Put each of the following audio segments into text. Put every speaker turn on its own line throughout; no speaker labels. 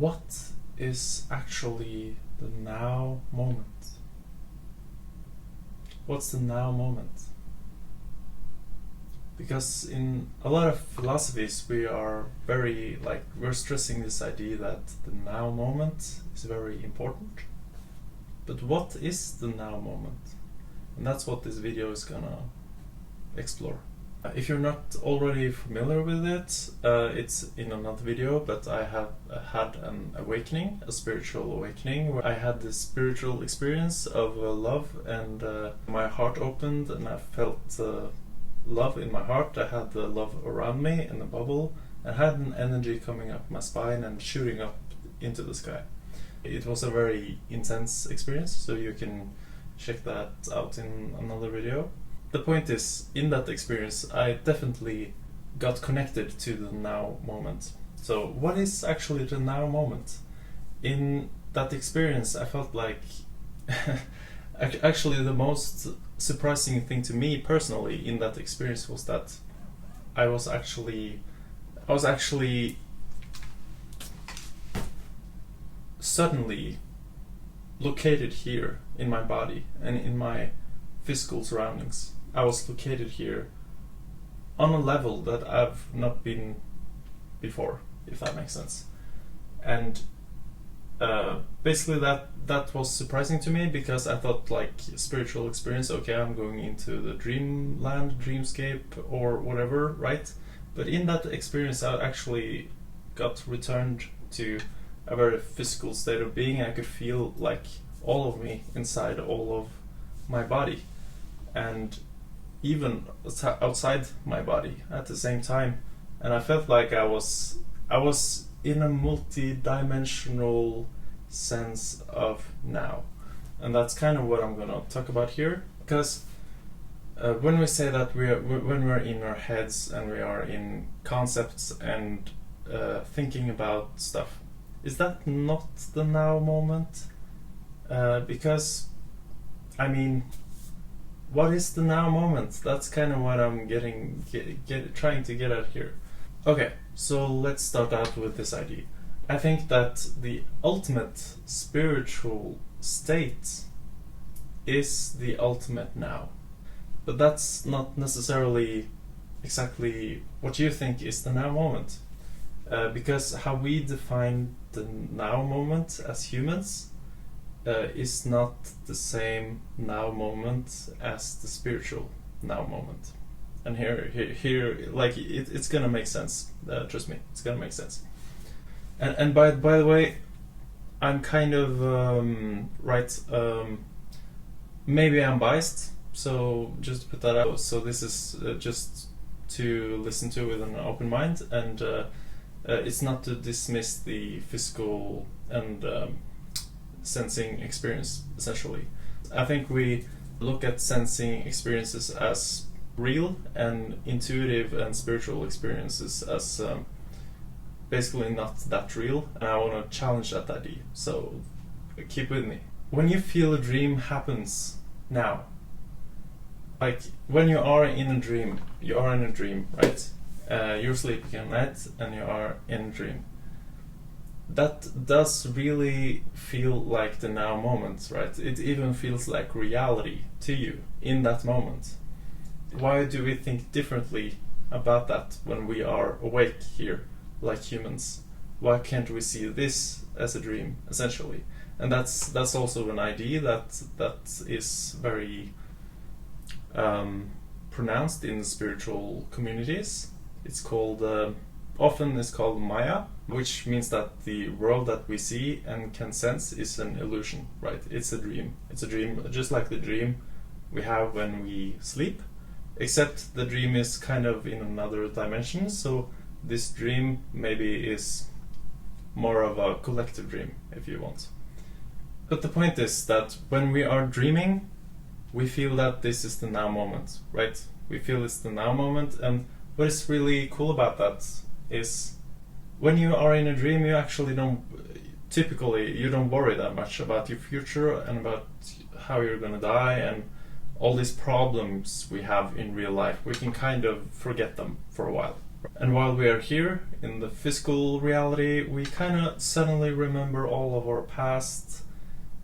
what is actually the now moment? What's the now moment? Because in a lot of philosophies we're stressing this idea that the now moment is very important. But what is the now moment? And that's what this video is gonna explore. If you're not already familiar with it, it's in another video, but I have had an awakening, a spiritual awakening, where I had this spiritual experience of love, and my heart opened and I felt love in my heart. I had the love around me in a bubble. I had an energy coming up my spine and shooting up into the sky. It was a very intense experience, so you can check that out in another video. The point is, in that experience, I definitely got connected to the now moment. So what is actually the now moment? In that experience, I felt like actually the most surprising thing to me personally in that experience was that I was actually suddenly located here in my body and in my physical surroundings. I was located here on a level that I've not been before, if that makes sense. And basically that was surprising to me, because I thought, like, spiritual experience, okay, I'm going into the dreamland, dreamscape, or whatever, right? But in that experience I actually got returned to a very physical state of being. I could feel like all of me inside all of my body, and even outside my body at the same time. And I felt like I was in a multi-dimensional sense of now. And that's kind of what I'm gonna talk about here, because when we say that when we're in our heads and we are in concepts and thinking about stuff, is that not the now moment? Because, I mean, what is the now moment? That's kind of what I'm trying to get at here. Okay, so let's start out with this idea. I think that the ultimate spiritual state is the ultimate now. But that's not necessarily exactly what you think is the now moment. Because how we define the now moment as humans is not the same now moment as the spiritual now moment. And here, like, it's gonna make sense. Trust me, it's gonna make sense. And by the way, I'm kind of right. Maybe I'm biased, so just to put that out. So this is just to listen to with an open mind, and it's not to dismiss the physical and sensing experience, essentially. I think we look at sensing experiences as real, and intuitive and spiritual experiences as basically not that real, and I want to challenge that idea, so keep with me. When you feel a dream happens now, like when you are in a dream, right? You're sleeping at night and you are in a dream. That does really feel like the now moment, right? It even feels like reality to you in that moment. Why do we think differently about that when we are awake here, like humans? Why can't we see this as a dream, essentially? And that's also an idea that is very pronounced in spiritual communities. It's called often is called Maya, which means that the world that we see and can sense is an illusion, right? It's a dream. It's a dream, just like the dream we have when we sleep, except the dream is kind of in another dimension. So this dream maybe is more of a collective dream, if you want. But the point is that when we are dreaming, we feel that this is the now moment, right? We feel it's the now moment, and what is really cool about that is when you are in a dream, you actually don't worry that much about your future and about how you're gonna die and all these problems we have in real life. We can kind of forget them for a while. And while we are here in the physical reality, we kind of suddenly remember all of our past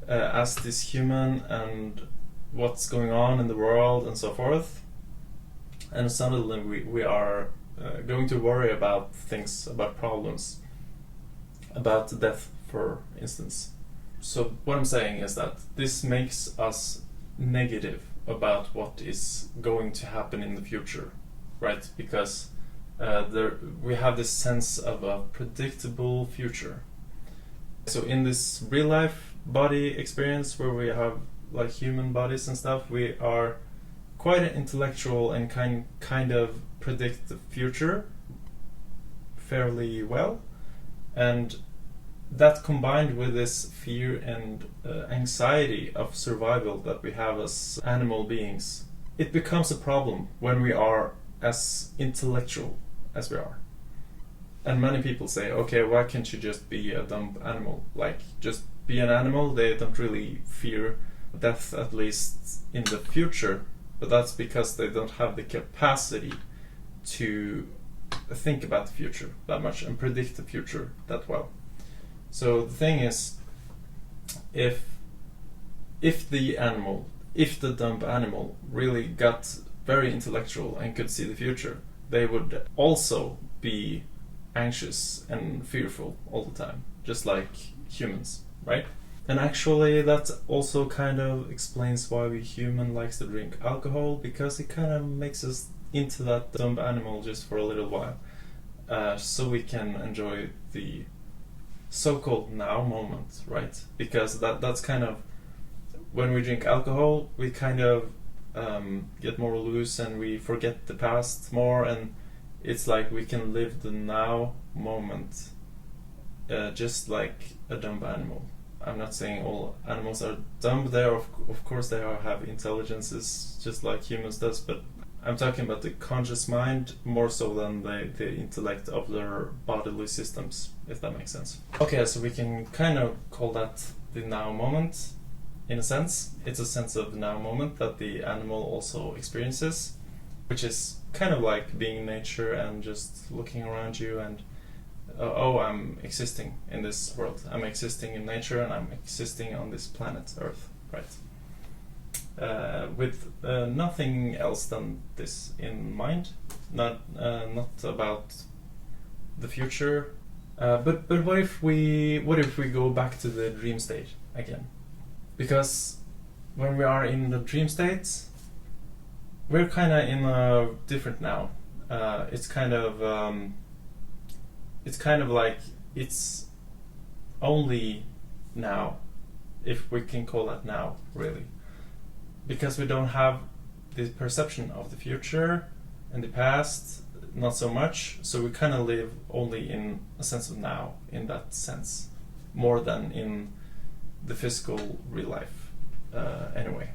as this human and what's going on in the world and so forth. And suddenly we are going to worry about things, about problems, about death, for instance. So what I'm saying is that this makes us negative about what is going to happen in the future, right? Because we have this sense of a predictable future. So in this real life body experience where we have like human bodies and stuff, we are quite intellectual and kind of predict the future fairly well. And that combined with this fear and anxiety of survival that we have as animal beings, it becomes a problem when we are as intellectual as we are. And many people say, okay, why can't you just be a dumb animal? Like, just be an animal. They don't really fear death, at least in the future, but that's because they don't have the capacity to think about the future that much and predict the future that well. So the thing is, if the dumb animal really got very intellectual and could see the future, they would also be anxious and fearful all the time, just like humans, right? And actually that also kind of explains why we human likes to drink alcohol, because it kind of makes us into that dumb animal just for a little while, so we can enjoy the so-called now moment, right? Because that's kind of, when we drink alcohol, we kind of get more loose and we forget the past more, and it's like we can live the now moment just like a dumb animal. I'm not saying all animals are dumb. They are, of course they have intelligences just like humans does, but I'm talking about the conscious mind more so than the intellect of their bodily systems, if that makes sense. Okay, so we can kind of call that the now moment. In a sense, it's a sense of the now moment that the animal also experiences, which is kind of like being in nature and just looking around you and oh, I'm existing in this world. I'm existing in nature and I'm existing on this planet Earth, right? With nothing else than this in mind, not about the future. But what if we go back to the dream state again? Because when we are in the dream state, we're kind of in a different now. It's kind of like it's only now, if we can call that now, really. Because we don't have the perception of the future and the past, not so much, so we kind of live only in a sense of now, in that sense, more than in the physical real life, anyway.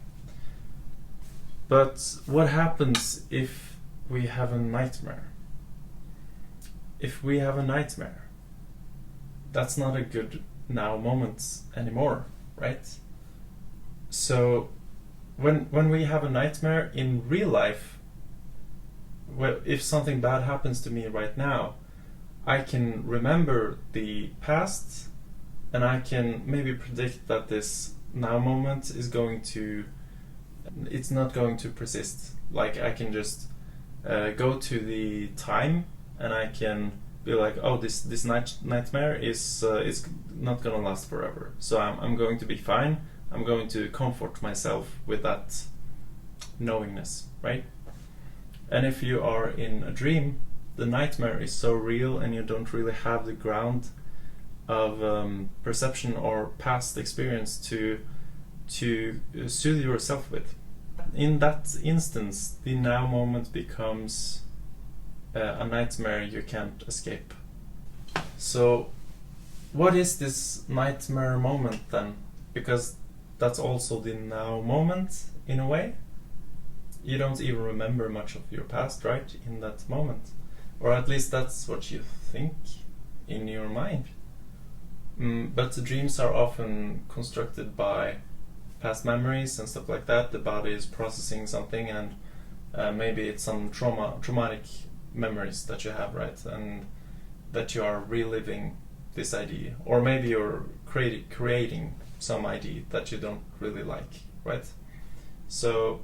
But what happens if we have a nightmare? If we have a nightmare, that's not a good now moment anymore, right? So when we have a nightmare in real life, well, if something bad happens to me right now, I can remember the past and I can maybe predict that this now moment is it's not going to persist. Like, I can just go to the time and I can be like, oh, this nightmare is not gonna last forever, so I'm going to be fine. I'm going to comfort myself with that knowingness, right? And if you are in a dream, the nightmare is so real and you don't really have the ground of perception or past experience to soothe yourself with. In that instance, the now moment becomes a nightmare you can't escape. So what is this nightmare moment then? Because that's also the now moment in a way. You don't even remember much of your past, right, in that moment. Or at least that's what you think in your mind. But the dreams are often constructed by past memories and stuff like that. The body is processing something, and maybe it's some traumatic memories that you have, right? And that you are reliving this idea, or maybe you're creating some idea that you don't really like, right? So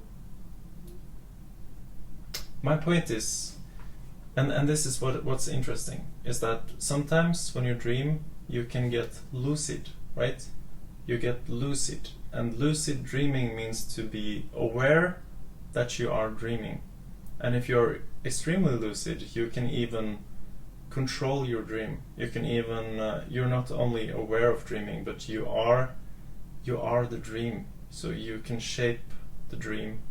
my point is, and this is what's interesting, is that sometimes when you dream you can get lucid, right? You get lucid, and lucid dreaming means to be aware that you are dreaming. And if you're extremely lucid, you can even control your dream. You can even you're not only aware of dreaming, but you are the dream. So you can shape the dream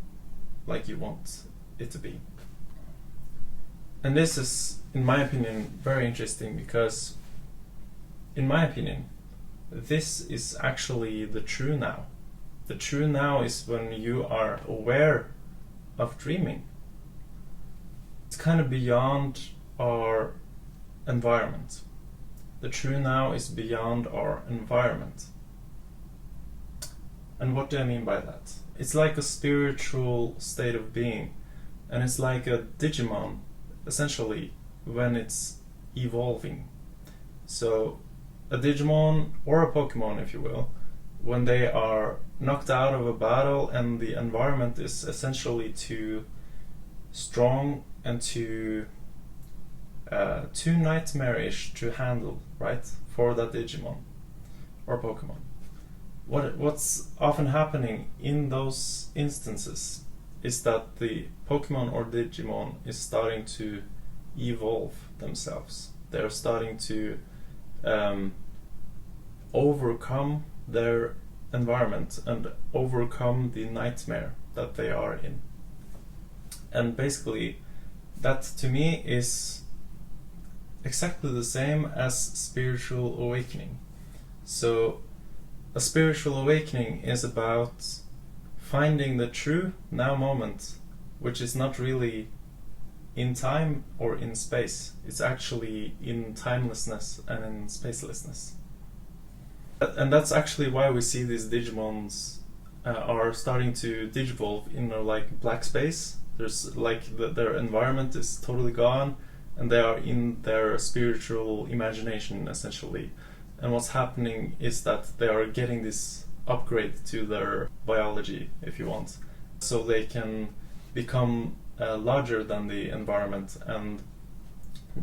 like you want it to be. And this is, in my opinion, very interesting, because in my opinion, this is actually the true now. The true now is when you are aware of dreaming. It's kind of beyond our environment. The true now is beyond our environment. And what do I mean by that? It's like a spiritual state of being, and it's like a Digimon, essentially, when it's evolving. So a Digimon, or a Pokemon if you will, when they are knocked out of a battle and the environment is essentially too strong and too nightmarish to handle, right, for that Digimon or Pokemon. What's often happening in those instances is that the Pokemon or Digimon is starting to evolve themselves. They're starting to overcome their environment and overcome the nightmare that they are in. And basically, that to me is exactly the same as spiritual awakening. So a spiritual awakening is about finding the true now moment, which is not really in time or in space. It's actually in timelessness and in spacelessness. And that's actually why we see these Digimons are starting to digivolve in like black space. There's like their environment is totally gone, and they are in their spiritual imagination essentially. And what's happening is that they are getting this upgrade to their biology, if you want, so they can become larger than the environment and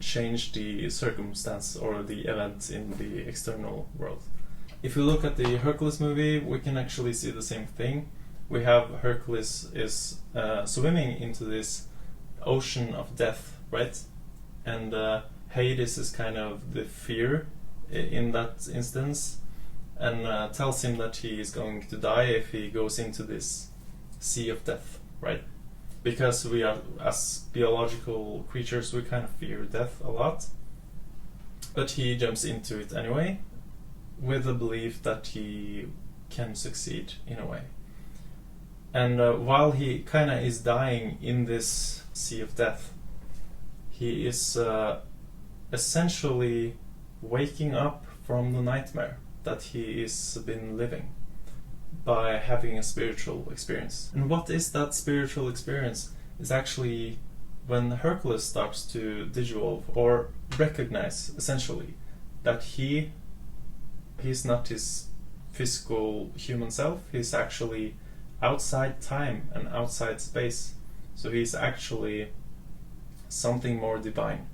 change the circumstance or the event in the external world. If you look at the Hercules movie, we can actually see the same thing. We have Hercules is swimming into this ocean of death, right? And Hades is kind of the fear in that instance, and tells him that he is going to die if he goes into this sea of death, right? Because we are, as biological creatures, we kind of fear death a lot. But he jumps into it anyway, with the belief that he can succeed in a way. And while he kind of is dying in this sea of death, he is essentially waking up from the nightmare that he is been living by having a spiritual experience. And what is that spiritual experience? Is actually when Hercules starts to digivolve or recognize essentially that he's not his physical human self, he's actually outside time and outside space. So he's actually something more divine.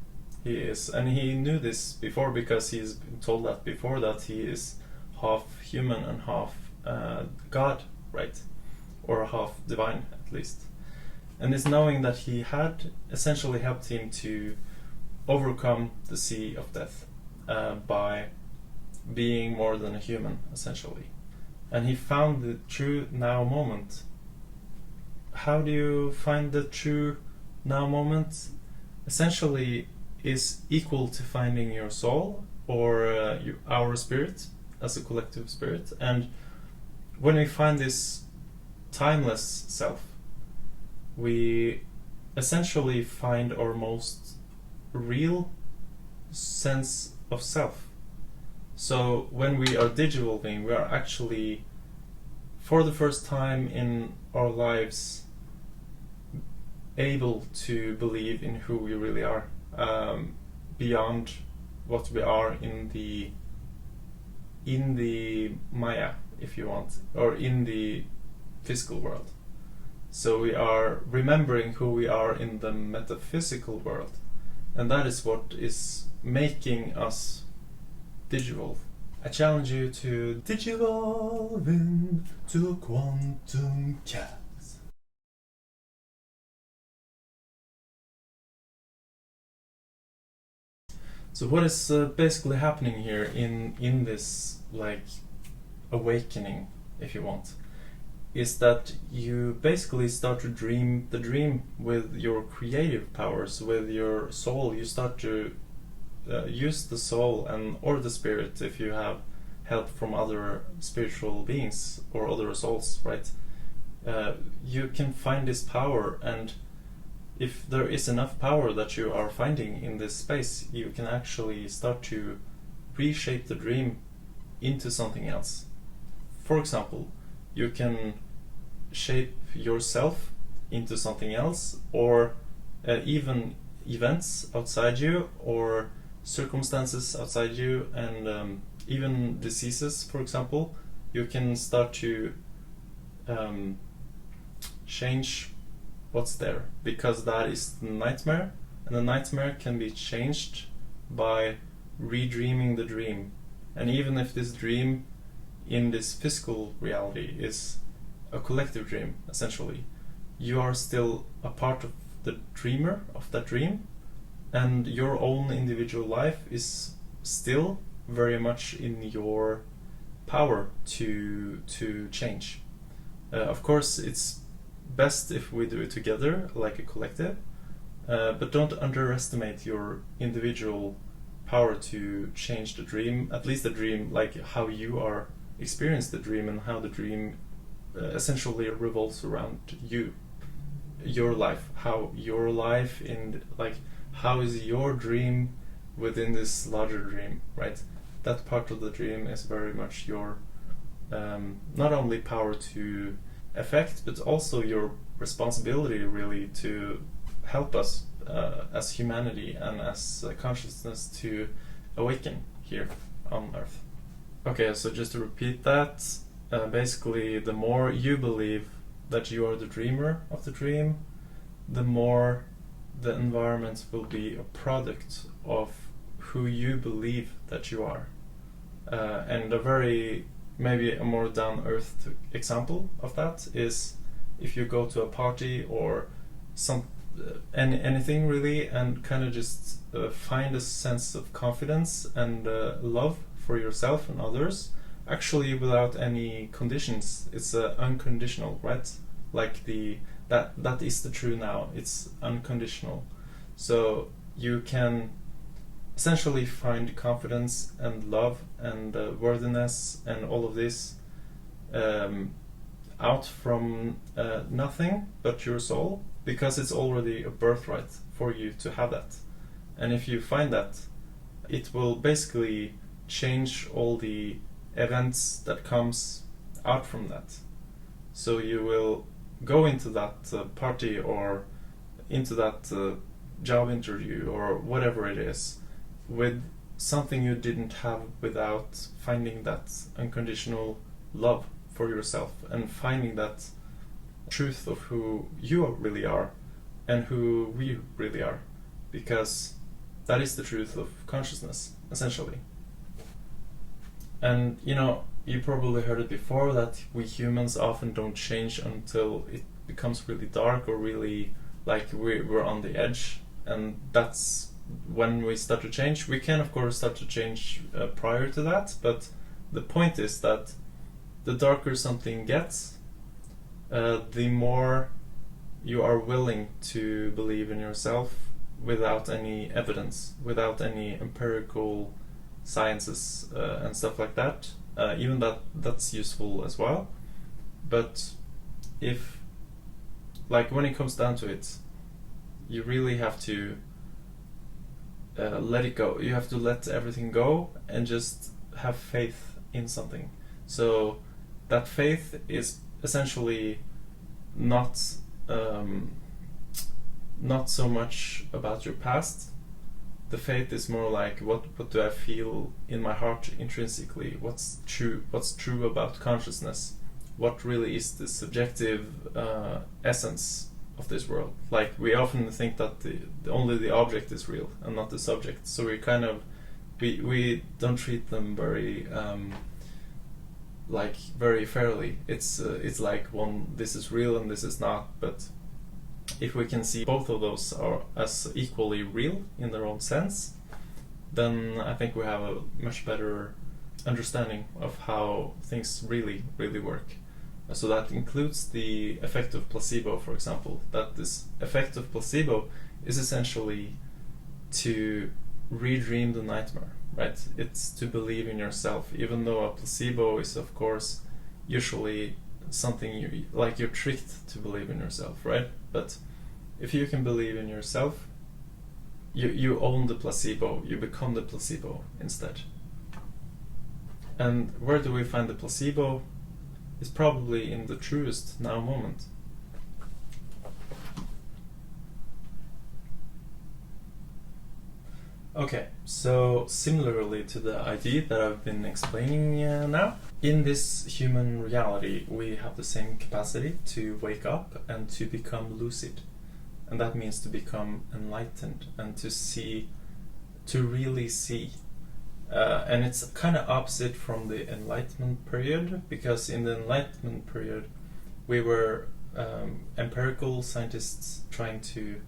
He is, and he knew this before because he's been told that before, that he is half human and half God, right? Or half divine at least. And this knowing that he had essentially helped him to overcome the sea of death by being more than a human, essentially. And he found the true now moment. How do you find the true now moment? Essentially is equal to finding your soul or our spirit as a collective spirit. And when we find this timeless self, we essentially find our most real sense of self. So when we are digivolving, we are actually, for the first time in our lives, able to believe in who we really are, beyond what we are in the Maya, if you want, or in the physical world. So we are remembering who we are in the metaphysical world, and that is what is making us digivolve. I challenge you to digivolve into quantum cats. So what is basically happening here in this like awakening, if you want, is that you basically start to dream the dream with your creative powers, with your soul. You start to use the soul and or the spirit if you have help from other spiritual beings or other souls, right? You can find this power, and if there is enough power that you are finding in this space, you can actually start to reshape the dream into something else. For example, you can shape yourself into something else, or even events outside you, or circumstances outside you, and even diseases, for example. You can start to change what's there, because that is the nightmare, and the nightmare can be changed by redreaming the dream. And even if this dream in this physical reality is a collective dream, essentially, you are still a part of the dreamer of that dream, and your own individual life is still very much in your power to change. Of course, it's best if we do it together, like a collective, but don't underestimate your individual power to change the dream, at least the dream, like how you are experience the dream, and how the dream essentially revolves around you, your life, how your life in, like, how is your dream within this larger dream, right? That part of the dream is very much your not only power to affect, but also your responsibility, really, to help us as humanity and as consciousness to awaken here on Earth. Okay, so just to repeat that, basically, the more you believe that you are the dreamer of the dream, the more the environment will be a product of who you believe that you are. And a very, maybe a more down-earth example of that is if you go to a party or anything really, and kind of just find a sense of confidence and love for yourself and others, actually without any conditions. It's unconditional, right? Like that is the true now. It's unconditional. So you can essentially find confidence and love and worthiness and all of this out from nothing but your soul, because it's already a birthright for you to have that. And if you find that, it will basically change all the events that comes out from that. So you will go into that party or into that job interview or whatever it is with something you didn't have without finding that unconditional love for yourself and finding that truth of who you really are and who we really are, because that is the truth of consciousness, essentially. And you probably heard it before, that we humans often don't change until it becomes really dark or really like we're on the edge, and that's when we start to change. We can of course start to change prior to that, but the point is that the darker something gets, the more you are willing to believe in yourself without any evidence, without any empirical sciences and stuff like that. Even that's useful as well. But if, like, when it comes down to it, you really have to let it go. You have to let everything go and just have faith in something. So that faith is essentially not not so much about your past. The faith is more like what do I feel in my heart intrinsically? What's true about consciousness? What really is the subjective essence of this world? Like, we often think that only the object is real and not the subject. So we kind of we don't treat them very very fairly. It's like this is real and this is not. But if we can see both of those are as equally real in their own sense, then I think we have a much better understanding of how things really work. So that includes the effect of placebo, for example. That this effect of placebo is essentially to redream the nightmare, right? It's to believe in yourself, even though a placebo is, of course, usually something you're tricked to believe in yourself, right? But if you can believe in yourself, you own the placebo, you become the placebo instead. And where do we find the placebo? It's probably in the truest now moment. Okay, so similarly to the idea that I've been explaining now, in this human reality we have the same capacity to wake up and to become lucid. And that means to become enlightened and to really see. And it's kind of opposite from the Enlightenment period, because in the Enlightenment period we were empirical scientists trying to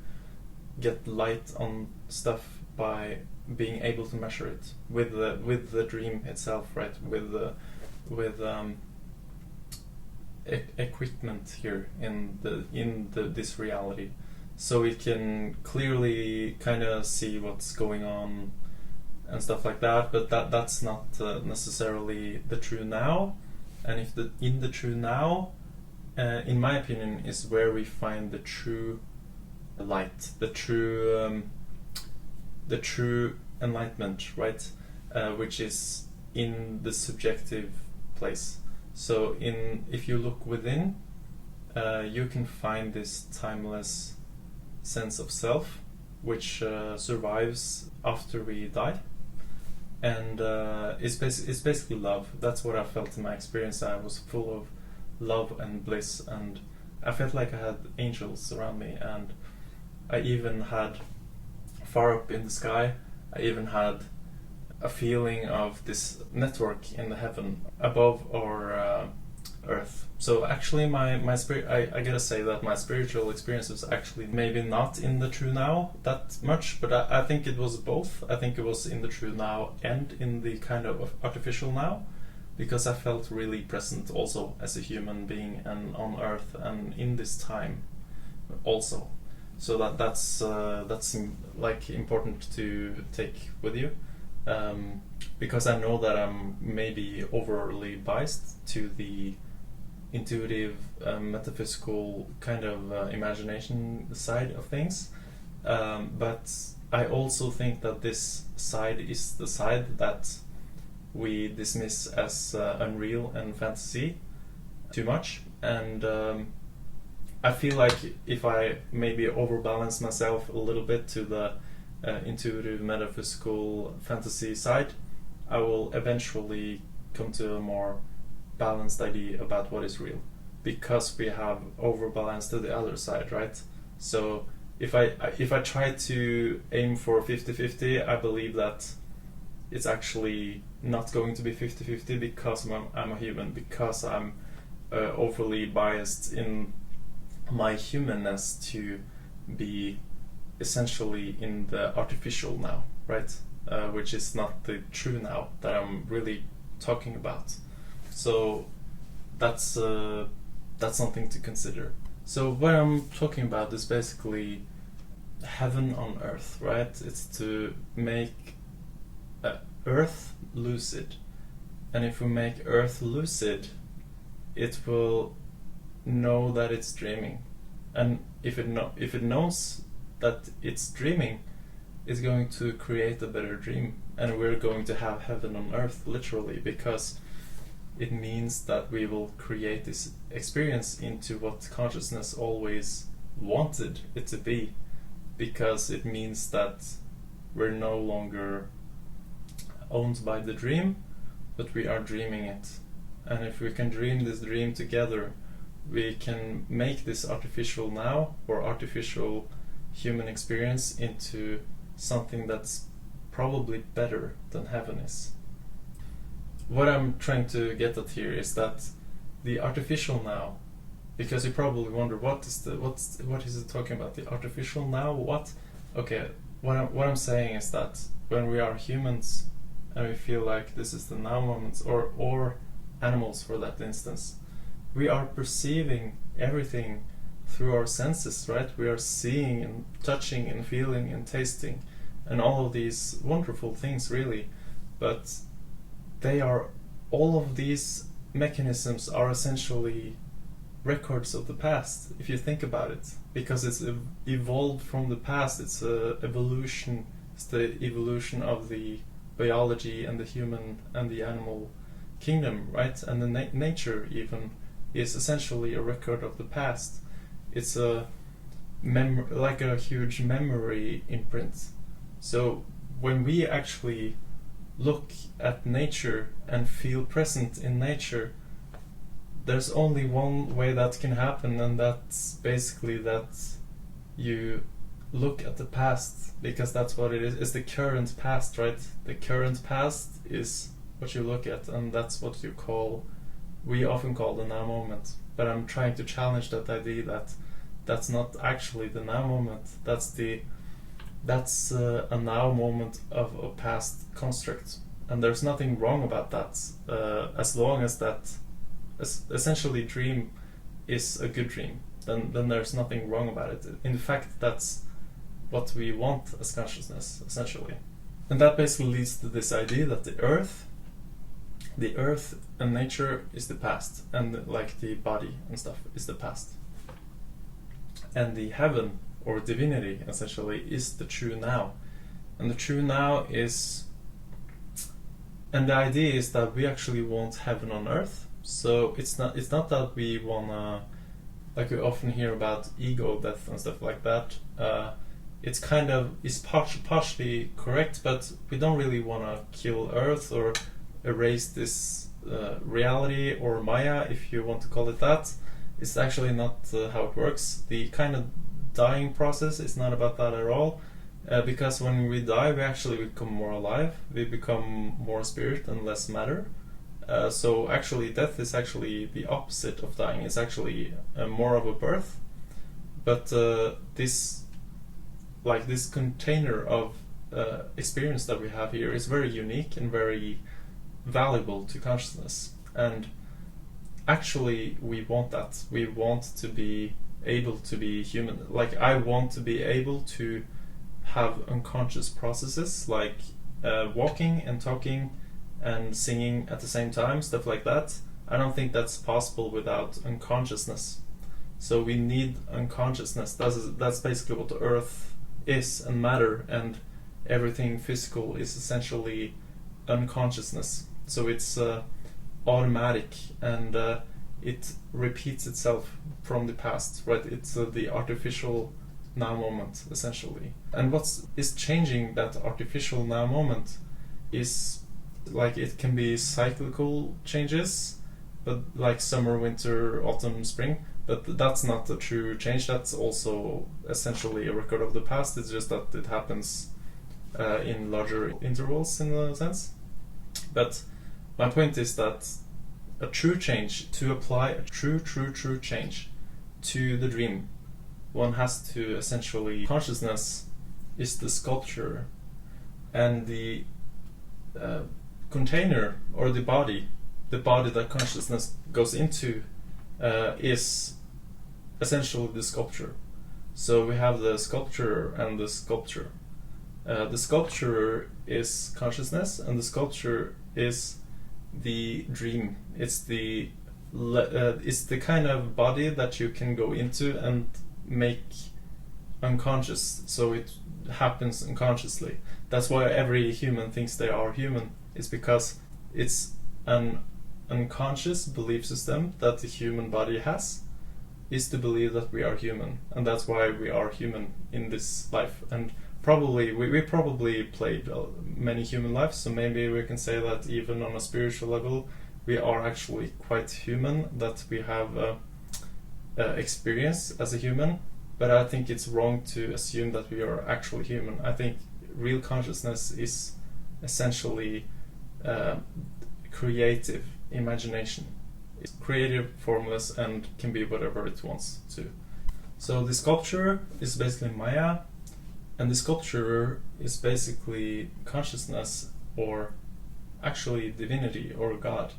get light on stuff by being able to measure it with the dream itself, right? With equipment here in this reality, so we can clearly kind of see what's going on and stuff like that. But that's not necessarily the true now. And if in the true now, in my opinion, is where we find the true light, the true enlightenment, right? Which is in the subjective place. So if you look within, you can find this timeless sense of self, which survives after we die, and it's basically love. That's what I felt in my experience. I was full of love and bliss, and I felt like I had angels around me, and I even had, far up in the sky, I even had a feeling of this network in the heaven above our earth. So actually my spirit, I gotta say that my spiritual experience was actually maybe not in the true now that much, but I think it was both. I think it was in the true now and in the kind of artificial now, because I felt really present also as a human being and on earth and in this time also. So that's like important to take with you, because I know that I'm maybe overly biased to the intuitive, metaphysical kind of imagination side of things, but I also think that this side is the side that we dismiss as unreal and fantasy too much, and I feel like if I maybe overbalance myself a little bit to the intuitive, metaphysical, fantasy side, I will eventually come to a more balanced idea about what is real, because we have overbalanced to the other side, right? So if I try to aim for 50-50, I believe that it's actually not going to be 50-50 because I'm a human, because I'm overly biased in my humanness to be essentially in the artificial now, right? Which is not the true now that I'm really talking about. So that's something to consider. So what I'm talking about is basically heaven on earth, right? It's to make earth lucid, and if we make earth lucid, it will know that it's dreaming, and if it knows that it's dreaming, it's going to create a better dream, and we're going to have heaven on earth literally, because it means that we will create this experience into what consciousness always wanted it to be. because it means that we're no longer owned by the dream, but we are dreaming it. And if we can dream this dream together, we can make this artificial now or artificial human experience into something that's probably better than heaven is. What I'm trying to get at here is that the artificial now, because you probably wonder what is it talking about? The artificial now? What? Okay, what I'm saying is that when we are humans and we feel like this is the now moment, or animals for that instance, we are perceiving everything through our senses, right? We are seeing and touching and feeling and tasting and all of these wonderful things, really. But all of these mechanisms are essentially records of the past, if you think about it, because it's evolved from the past. It's a evolution. It's the evolution of the biology and the human and the animal kingdom, right? And the nature even is essentially a record of the past. It's like a huge memory imprint. So when we actually look at nature and feel present in nature, there's only one way that can happen, and that's basically that you look at the past, because that's what it is. It's the current past, right? The current past is what you look at, and that's what we often call the now moment. But I'm trying to challenge that idea that that's not actually the now moment. That's a now moment of a past construct, and there's nothing wrong about that, as long as that essentially dream is a good dream. Then there's nothing wrong about it. In fact, that's what we want as consciousness, essentially. And that basically leads to this idea that the earth and nature is the past, and like the body and stuff is the past, and the heaven or divinity essentially is the true now. And the true now is, and the idea is that we actually want heaven on earth. So it's not that we wanna, like we often hear about ego death and stuff like that. It's kind of is partially correct, but we don't really wanna kill earth or erase this reality or Maya, if you want to call it that. It's actually not how it works. The kind of dying process is not about that at all, because when we die, we actually become more alive. We become more spirit and less matter. So actually, death is actually the opposite of dying. It's actually more of a birth. But this container of experience that we have here is very unique and very valuable to consciousness. And actually, we want that. We want to be able to be human. Like, I want to be able to have unconscious processes, like walking and talking and singing at the same time, stuff like that. I don't think that's possible without unconsciousness. So we need unconsciousness. That's basically what the earth is, and matter and everything physical is essentially unconsciousness. So it's automatic, and it repeats itself from the past, right? It's the artificial now moment, essentially. And what is changing that artificial now moment is, like, it can be cyclical changes, but like summer, winter, autumn, spring. But that's not a true change. That's also essentially a record of the past. It's just that it happens in larger intervals, in a sense. But my point is that a true change, to apply a true change to the dream, one has to essentially, consciousness is the sculpture, and the container, or the body that consciousness goes into, is essentially the sculpture. So we have the sculpture and the sculpture. The sculpture is consciousness, and the sculpture is the dream. It's the kind of body that you can go into and make unconscious, so it happens unconsciously. That's why every human thinks they are human. It's because it's an unconscious belief system that the human body has. is to believe that we are human, and that's why we are human in this life. And probably we probably played many human lives, so maybe we can say that even on a spiritual level we are actually quite human, that we have experience as a human. But I think it's wrong to assume that we are actually human. I think real consciousness is essentially creative imagination. It's creative, formless, and can be whatever it wants to. So the sculpture is basically Maya, and the sculpture is basically consciousness, or actually divinity or God.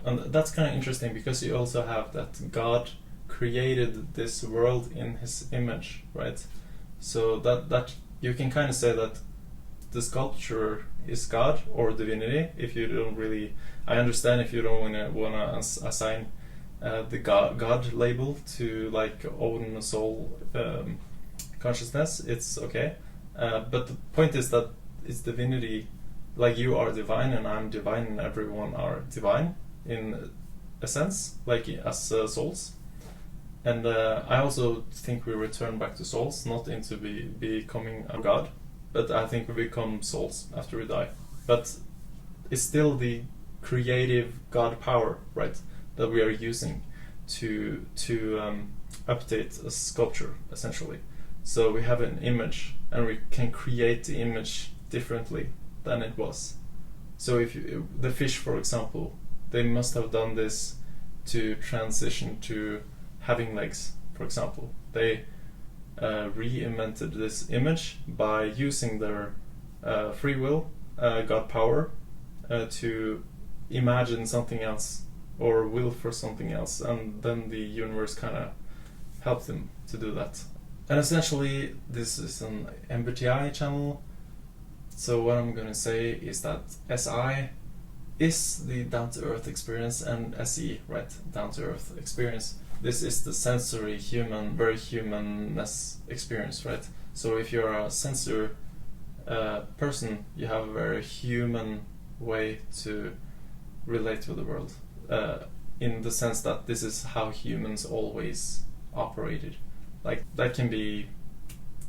And that's kind of interesting, because you also have that God created this world in his image, right? So that you can kind of say that the sculpture is God or divinity. If you don't really, I understand if you don't want to assign the God label to like own soul consciousness, it's okay. But the point is that it's divinity. Like, you are divine and I'm divine and everyone are divine in a sense, like as souls. And I also think we return back to souls, not into becoming a god, but I think we become souls after we die. But it's still the creative God power, right, that we are using to update a sculpture, essentially. So we have an image, and we can create the image differently than it was. So if the fish, for example, they must have done this to transition to having legs, for example. They reinvented this image by using their free will, God power, to imagine something else or will for something else, and then the universe kind of helped them to do that. And essentially, this is an MBTI channel. So what I'm going to say is that SI is the down-to-earth experience, and SE, right, down-to-earth experience. This is the sensory human, very humanness experience, right? So if you're a sensor person, you have a very human way to relate with the world, in the sense that this is how humans always operated. Like, that can be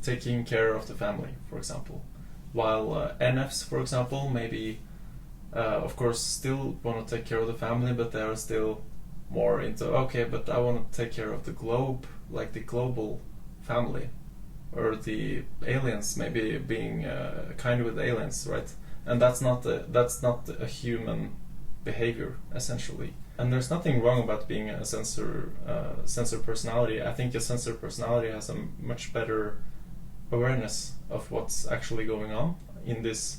taking care of the family, for example. While NFs, for example, maybe, of course, still want to take care of the family, but they are still more into, okay, but I want to take care of the globe, like the global family, or the aliens, maybe being kind with aliens, right? And that's not a human behavior, essentially. And there's nothing wrong about being a sensor personality. I think a sensor personality has a much better awareness of what's actually going on in this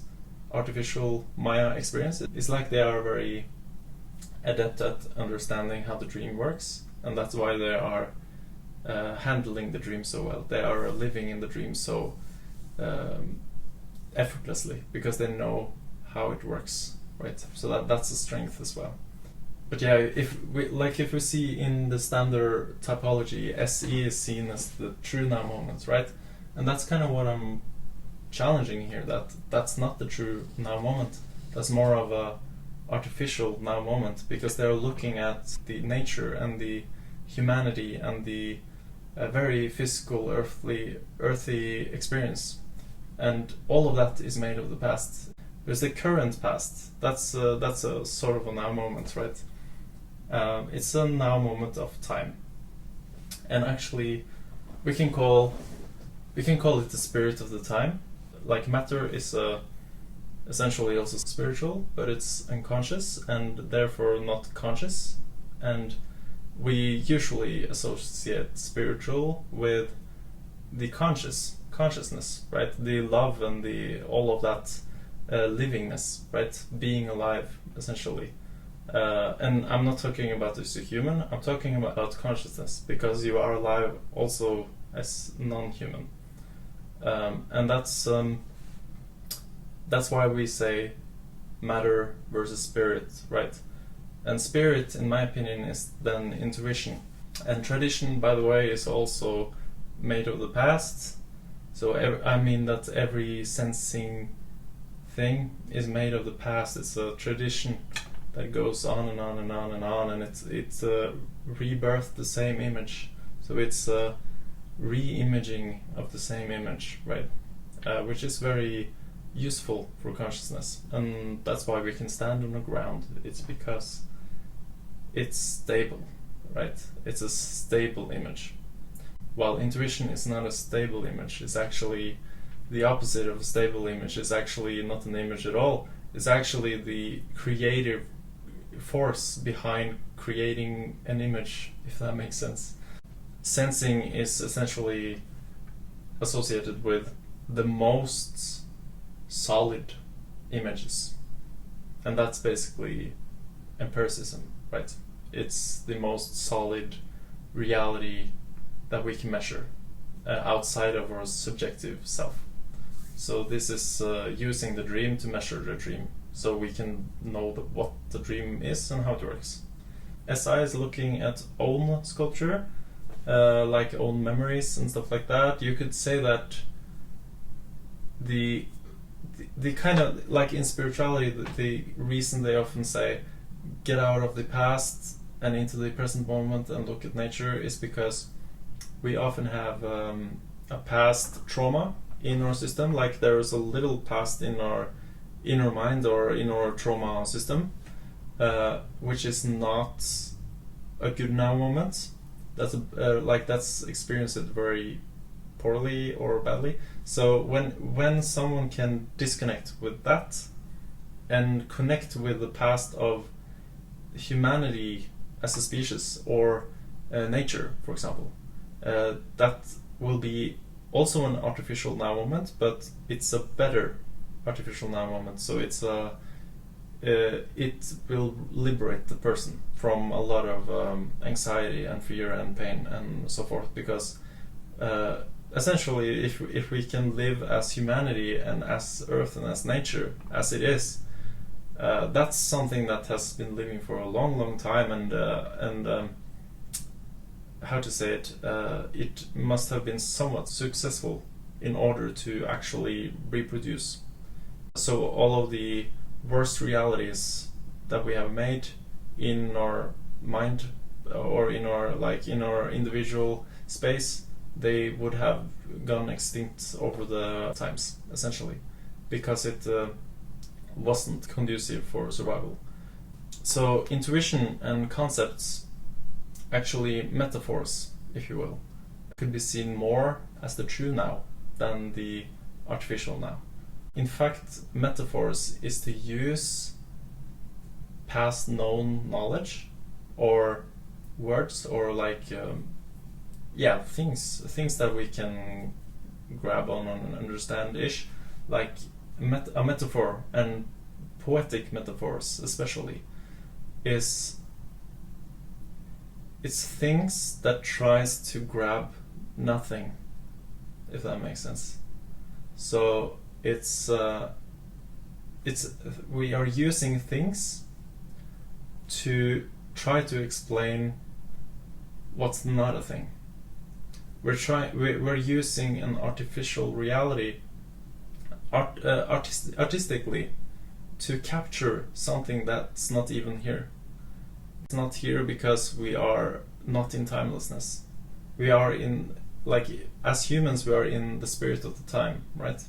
artificial Maya experience. It's like they are very adept at understanding how the dream works, and that's why they are handling the dream so well. They are living in the dream so effortlessly, because they know how it works, right? So that's a strength as well. But yeah, if we see in the standard typology, SE is seen as the true now moment, right? And that's kind of what I'm challenging here, that's not the true now moment. That's more of a artificial now moment, because they're looking at the nature and the humanity and the very physical, earthy experience, and all of that is made of the past. There's the current past. That's a sort of a now moment, right? It's a now moment of time, and actually, we can call it the spirit of the time. Like, matter is essentially also spiritual, but it's unconscious and therefore not conscious. And we usually associate spiritual with the consciousness, right? The love and the all of that livingness, right? Being alive, essentially. And I'm not talking about as a human. I'm talking about consciousness, because you are alive also as non-human. And that's why we say matter versus spirit, right? And spirit, in my opinion, is then intuition. And tradition, by the way, is also made of the past. So I mean that every sensing thing is made of the past. It's a tradition that goes on and on and on and on, and it's rebirthed the same image So it's a re-imaging of the same image, right? Which is very useful for consciousness, and that's why we can stand on the ground. It's because it's stable, right? It's a stable image. While intuition is not a stable image, it's actually the opposite of a stable image. It's actually not an image at all. It's actually the creative force behind creating an image, if that makes sense. Sensing is essentially associated with the most solid images, and that's basically empiricism, right? It's the most solid reality that we can measure outside of our subjective self. So this is using the dream to measure the dream, so we can know what the dream is and how it works. SI is looking at own sculpture, like own memories and stuff like that. You could say that the kind of, like in spirituality, the reason they often say get out of the past and into the present moment and look at nature is because we often have a past trauma in our system. Like there is a little past in our inner mind or in our trauma system, which is not a good now moment. That's that's experienced very poorly or badly. So when someone can disconnect with that and connect with the past of humanity as a species or nature, for example, that will be also an artificial now moment, but it's a better artificial now moment. So it's it will liberate the person from a lot of anxiety and fear and pain and so forth, because essentially if we can live as humanity and as Earth and as nature as it is, that's something that has been living for a long time, and how to say it, it must have been somewhat successful in order to actually reproduce. So all of the worst realities that we have made in our mind or in our individual space, they would have gone extinct over the times, essentially, because it wasn't conducive for survival. So intuition and concepts, actually metaphors, if you will, could be seen more as the true now than the artificial now. In fact, metaphors is to use past known knowledge or words or things that we can grab on and understand-ish, like a metaphor, and poetic metaphors especially, it's things that tries to grab nothing, if that makes sense. So it's we are using things to try to explain what's not a thing. We're using an artificial reality artistically to capture something that's not even here. It's not here because we are not in timelessness. We are in, as humans, we are in the spirit of the time, right?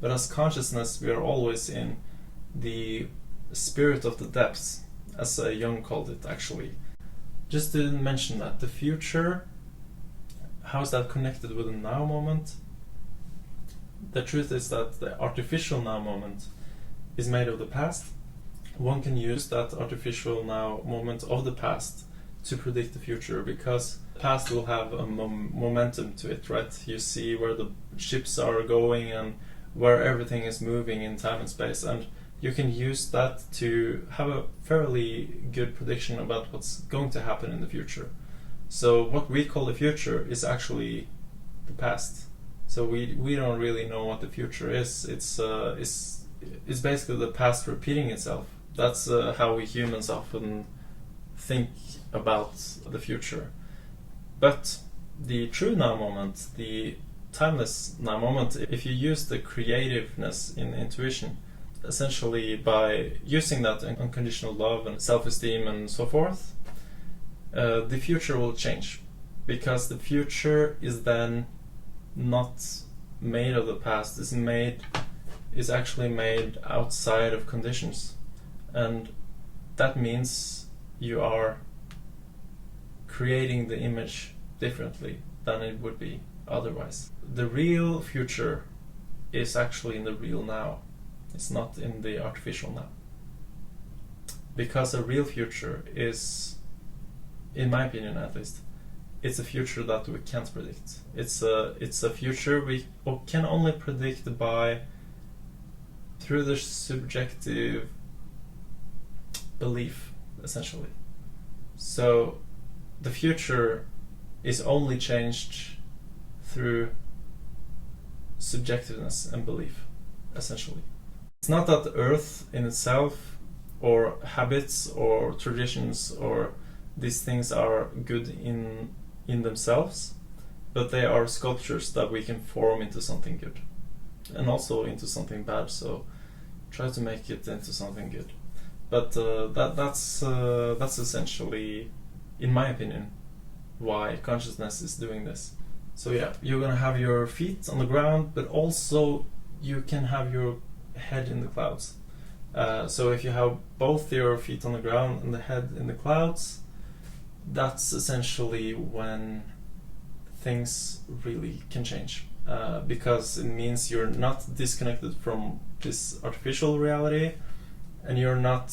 But as consciousness, we are always in the spirit of the depths, as Jung called it, actually. Just to mention that the future, how is that connected with the now moment? The truth is that the artificial now moment is made of the past. One can use that artificial now moment of the past to predict the future, because the past will have a momentum to it, right? You see where the ships are going and where everything is moving in time and space, and you can use that to have a fairly good prediction about what's going to happen in the future. So what we call the future is actually the past. So we don't really know what the future is. It's basically the past repeating itself. That's how we humans often think about the future. But the true now moment, the timeless now moment, if you use the creativeness in intuition, essentially by using that unconditional love and self-esteem and so forth, the future will change. because the future is then not made of the past. Is actually made outside of conditions, and that means you are creating the image differently than it would be otherwise. The real future is actually in the real now. It's not in the artificial now. Because a real future is, in my opinion at least, it's a future that we can't predict. It's a future we can only predict through the subjective belief, essentially. So the future is only changed through subjectiveness and belief, essentially. It's not that the Earth in itself, or habits, or traditions, or these things are good in themselves, but they are sculptures that we can form into something good, and also into something bad. So try to make it into something good. But that's essentially, in my opinion, why consciousness is doing this. So yeah, you're gonna have your feet on the ground, but also you can have your head in the clouds. So if you have both your feet on the ground and the head in the clouds, that's essentially when things really can change. Because it means you're not disconnected from this artificial reality, and you're not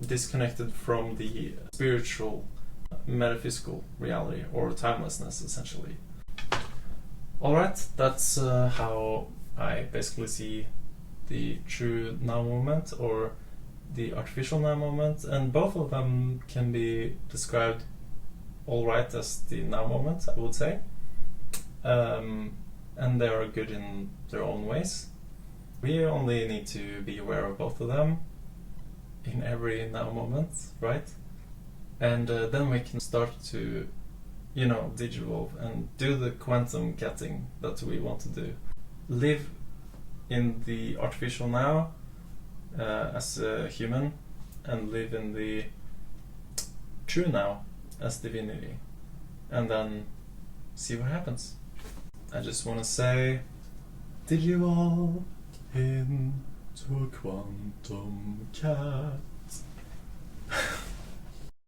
disconnected from the spiritual, metaphysical reality, or timelessness, essentially. Alright, that's how I basically see the true now moment, or the artificial now moment, and both of them can be described alright as the now moment, I would say. And they are good in their own ways. We only need to be aware of both of them in every now moment, right? And then we can start to, digivolve and do the quantum getting that we want to do. Live in the artificial now as a human, and live in the true now as divinity, and then see what happens. I just want to say, digivolve into a quantum cat.